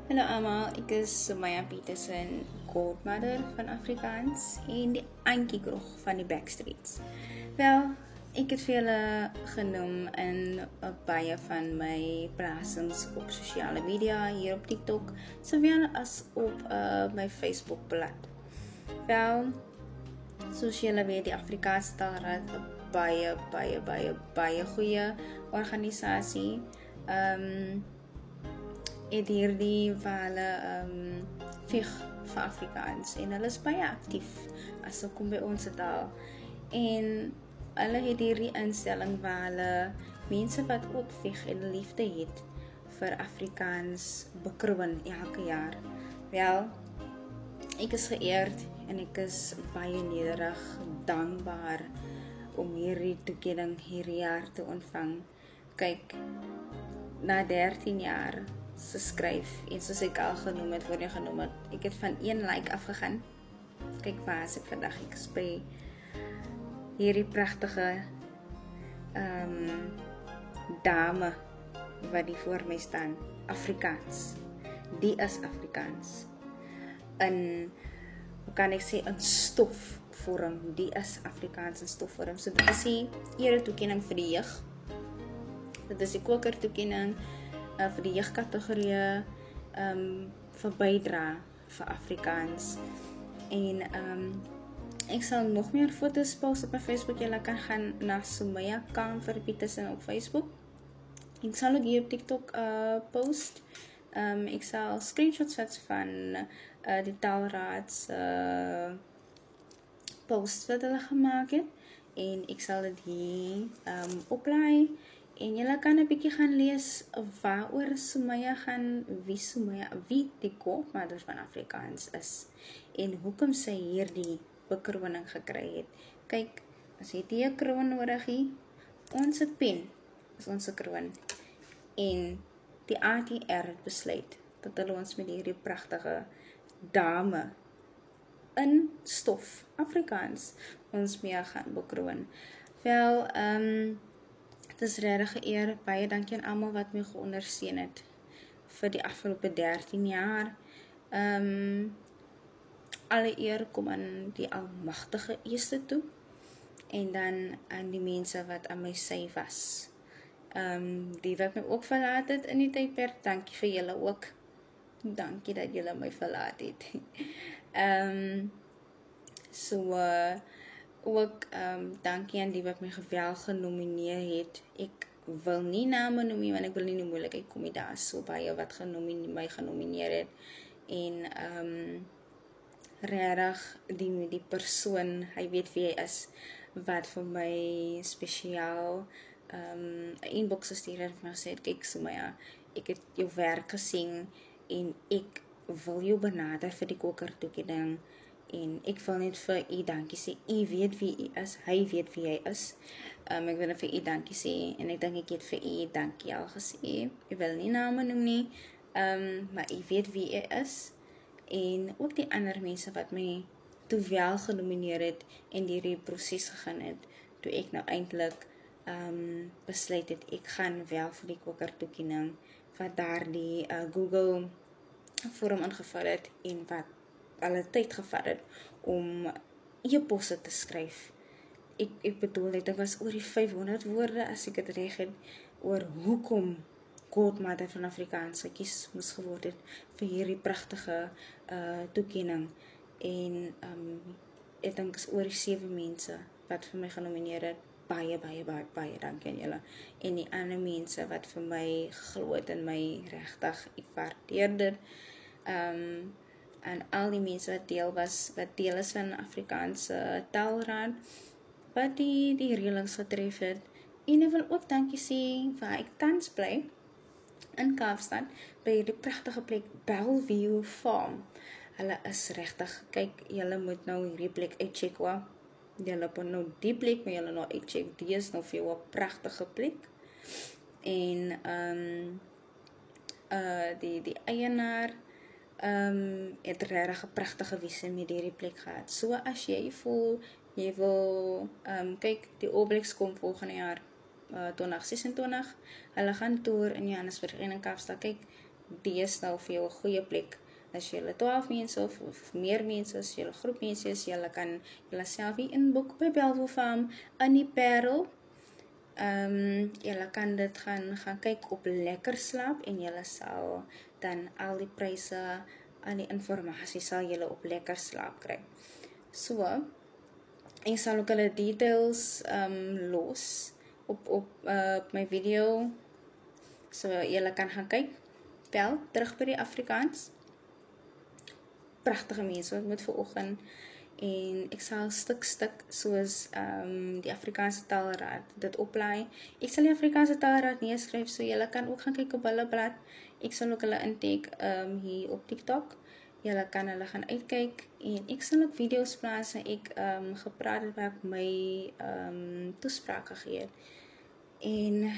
Hallo allemaal, ek is Sumaya Petersen, godmother van Afrikaans en die Antjie Krog van die Backstreets. Wel, ek het vir julle genoem in baie van my plasings op sosiale media, hier op TikTok, sowel as op my Facebookblad. Wel, soos julle weet, die Afrikaanse Taalraad 'n baie goeie organisasie. Het hierdie waar hulle veg vir Afrikaans en hulle is baie aktief as dit kom by ons taal. En hulle het hierdie instelling waar hulle mense wat ook veg en liefde het vir Afrikaans bekroon elke jaar. Wel, ek is geëerd en ek is baie nederig, dankbaar om hierdie toekenning hierdie jaar te ontvang. Kyk, na 13 jaar se skryf en soos ek al genoem het, ek het van 1 like afgegaan. Kyk waar is ek vandag, ek is by hierdie pragtige dame wat die voor my staan, Afrikaans. Die is Afrikaans. In, hoe kan ek sê, in stofvorm, die is Afrikaans in stofvorm. So dit is die ere toekenning vir die jeug. Dit is die koker toekenning vir die jeugkategorie vir bydra vir Afrikaans. En ek sal nog meer foto's post op my Facebook. Julle kan gaan na Sumaya Petersen op Facebook. Ek sal ook hier op TikTok post. Ek sal screenshots vat van die taalraads post wat hulle gemaak het. En ek sal dit hier oplaai. En julle kan 'n bietjie gaan lees waaroor Sumaya gaan, wie die godmother van Afrikaans is en hoekom sy hierdie bekroning gekry het. Kyk, as jy die kroon nodig het, ons pen is ons kroon. En die ATR het besluit dat hulle ons met hierdie pragtige dame in stof Afrikaans ons mee gaan bekroon. Wel, het is regtig 'n eer. Baie dankie aan almal wat my geondersteun het vir die afgelope 13 jaar. Alle eer kom aan die almagtige Eerste toe en dan aan die mense wat aan my sy was. Die wat my ook verlaat het in die tydperk, dankie vir julle ook. Dankie dat julle my verlaat het. Ook dankie aan die wat my geweldig genomineer het. Ek wil nie name noem nie, want ek wil nie in die moeilikheid kom nie. Daar is so baie wat my genomineer het. En regtig die persoon, hy weet wie hy is, wat vir my spesiaal 'n inbox gestuur het en vir my gesê het, kyk Sumaya, ek het jou werk gesien en ek wil jou benader vir die koker toekenning. En ek wil net vir u dankie sê. U weet wie u is, hy weet wie hy is. Ek wil net vir u dankie sê en ek dink ek het vir u dankie al gesê. Ek wil nie name noem nie, maar u weet wie u is. En ook die ander mense wat my toe wel genomineer het en hierdie proses gegaan het, toe ek nou eintlik besluit het, ek gaan wel vir die koker toekenning wat daar die Google vorm ingevul het en wat hulle tyd gevat het om e-posse te skryf. Ek bedoel, dit was oor die 500 woorde, as ek het reg het, oor hoekom godmother van Afrikaans gekies moes geword het vir hierdie pragtige toekenning. En ek dink is oor die 7 mense wat vir my genomineer het. Baie dankie aan julle. En die ander mense wat vir my geglo het en my regtig, ek waardeer dit. En al die mense wat deel is van Afrikaanse Taalraad, wat die reëlings getref het. En ek wil ook dankie sê waar ek tans bly, in Kaapstad, by die pragtige plek Bellevue Farm. Hulle is regtig, kyk, julle moet nou hierdie plek uitcheck hoor. Julle moet nou die plek, maar julle nou uitcheck, die is nou vir jou 'n pragtige plek. En die eienaar het regtig 'n pragtige visie met hierdie plek gehad. So as jy voel, jy wil, kyk, die All Blacks kom volgende jaar, 2026, hulle gaan toer in Johannesburg en in Kaapstad. Kyk, deesdae vir jou 'n goeie plek. As jy 12 mense of meer mense, as jy 'n groep mense is, jy kan jouself hier inboek by Bellville Farm in die Parel. Jy kan dit gaan kyk op Lekker Slaap en jy sal dan al die pryse, al die informasie sal jy op Lekker Slaap kry. So, ek sal ook hulle details los op my video. So, jy kan gaan kyk. Wel, terug by die Afrikaans. Pragtige mense wat moet vanoggend en ek sal stuk soos die Afrikaanse Taalraad dit oplaai. Ek sal die Afrikaanse Taalraad neerskryf, so julle kan ook gaan kyk op hulle blad. Ek sal ook hulle intake hier op TikTok. Julle kan hulle gaan uitkyk en ek sal ook video's plaas en ek gepraat het waar ek my toespraak gegee het. En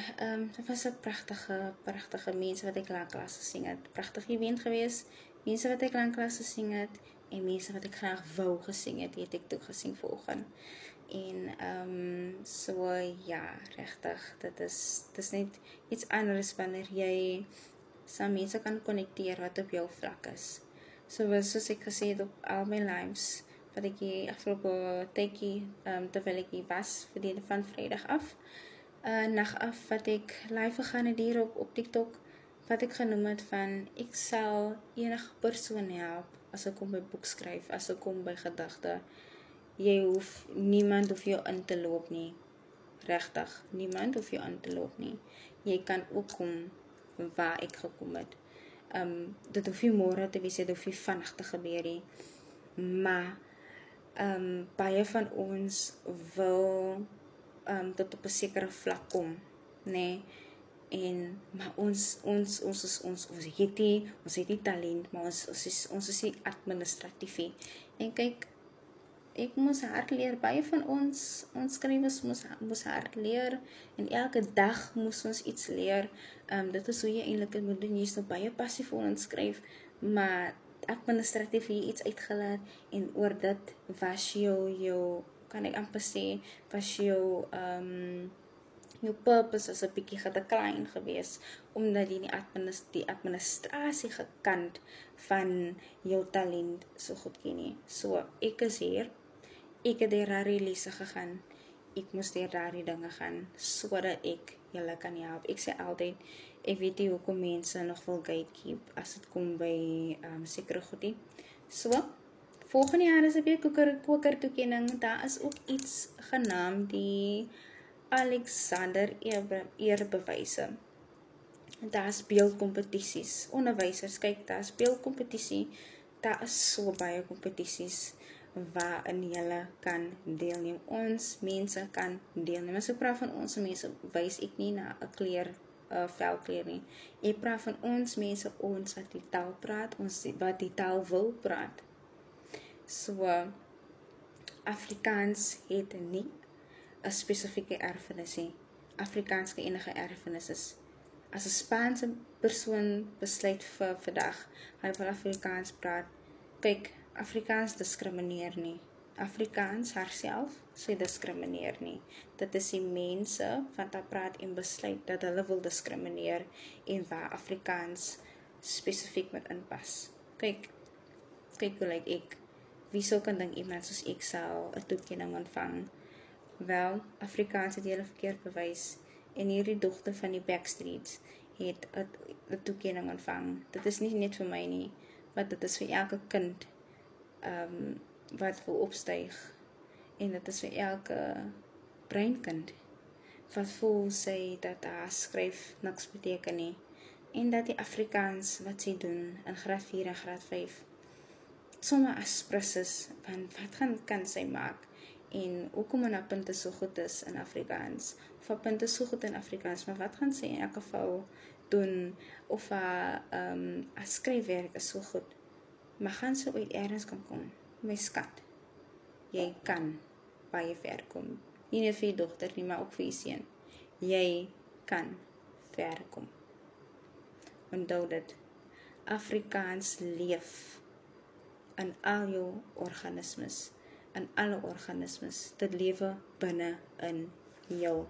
dit was 'n pragtige mense wat ek klas gesing het. Pragtige event gewees. Mense wat ek klas gesing het en mense wat ek graag wou gesing het ek toe gesing vanoggend. En so ja, regtig, dit is net iets anders wanneer jy saam mense kan konnekteer wat op jou vlak is. Soos ek gesê het op al my lives wat ek die afgelope tydjie terwyl ek hier was van Vrydag af, nag af wat ek live gegaan het hier op TikTok, wat ek genoem het van ek sal enige persoon help as ek kom by boek skryf, as ek kom by gedigte. Niemand hoef jou in te loop nie. Regtig, niemand hoef jou in te loop nie. Jy kan ook kom waar ek gekom het. Dit hoef nie môre te wees, dit hoef nie vinnig te gebeur nie. Maar baie van ons wil tot op 'n sekere vlak kom, nê? Maar ons het die talent, maar ons is nie administratief nie. En kyk, ek moes hard leer, baie van ons skrywers moes hard leer, en elke dag moes ons iets leer. Dit is hoe jy eintlik dit moet doen, jy is nou baie passief ons skryf, maar administratief hier iets uitgelaat, en oor dit was jou kan ek amper sê, was jou purpose is 'n bietjie gedekline gewees, omdat jy die administrasie gekant van jou talent so goed ken nie. So, ek is hier, ek het deur daardie lesse gegaan, ek moes deur daardie dinge gaan, sodat ek julle kan help. Ek sê altyd, ek weet nie hoekom mense nog wil gatekeep, as dit kom by sekere goedie. So, volgende jaar is weer koker toekenning, daar is ook iets genaamd die Alexander eerbewyse. Daar is beeldkompetisies, onderwysers, kyk, daar is beeldkompetisie, daar is so baie kompetisies waarin julle kan deelneem. Ons mense kan deelneem. As ek praat van ons mense, wys ek nie na 'n kleur, velkleur nie. Ek praat van ons mense, ons wat die taal praat, ons wat die taal wil praat. So, Afrikaans het nie 'n spesifieke erfenis nie. Afrikaans kan enige erfenis is. As 'n Spaanse persoon besluit vir vandag, hy wil Afrikaans praat, kyk, Afrikaans diskrimineer nie. Afrikaans haarself, sy diskrimineer nie. Dit is die mense wat daar praat en besluit dat hulle wil diskrimineer en waar Afrikaans spesifiek moet inpas. Kyk hoe lyk ek. Wie sou kan dink iemand soos ek sal 'n toekenning ontvang? Wel, Afrikaans het julle verkeerd bewys en hierdie dogter van die Backstreets het 'n toekenning ontvang. Dit is nie net vir my nie, maar dit is vir elke kind wat wil opstyg, en dit is vir elke breinkind wat voel sy dat haar skryf niks beteken nie, en dat die Afrikaans wat sy doen in graad 4 en graad 5 sommer aspres is, van wat kan sy maak, en hoekom haar punte so goed is in Afrikaans, of haar punte so goed in Afrikaans, maar wat gaan sy in elk geval doen, of haar skryfwerk is so goed, maar gaan sy ooit ergens kan kom? My skat, jy kan baie ver kom, nie net vir die dogter nie, maar ook vir die seun. Jy kan ver kom. Onthou dit, Afrikaans leef in al jou organismes, in alle organismes, dit lewe binne in jou.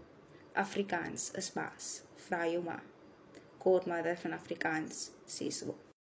Afrikaans is baas, vra jou ma. godmother van Afrikaans, sê so.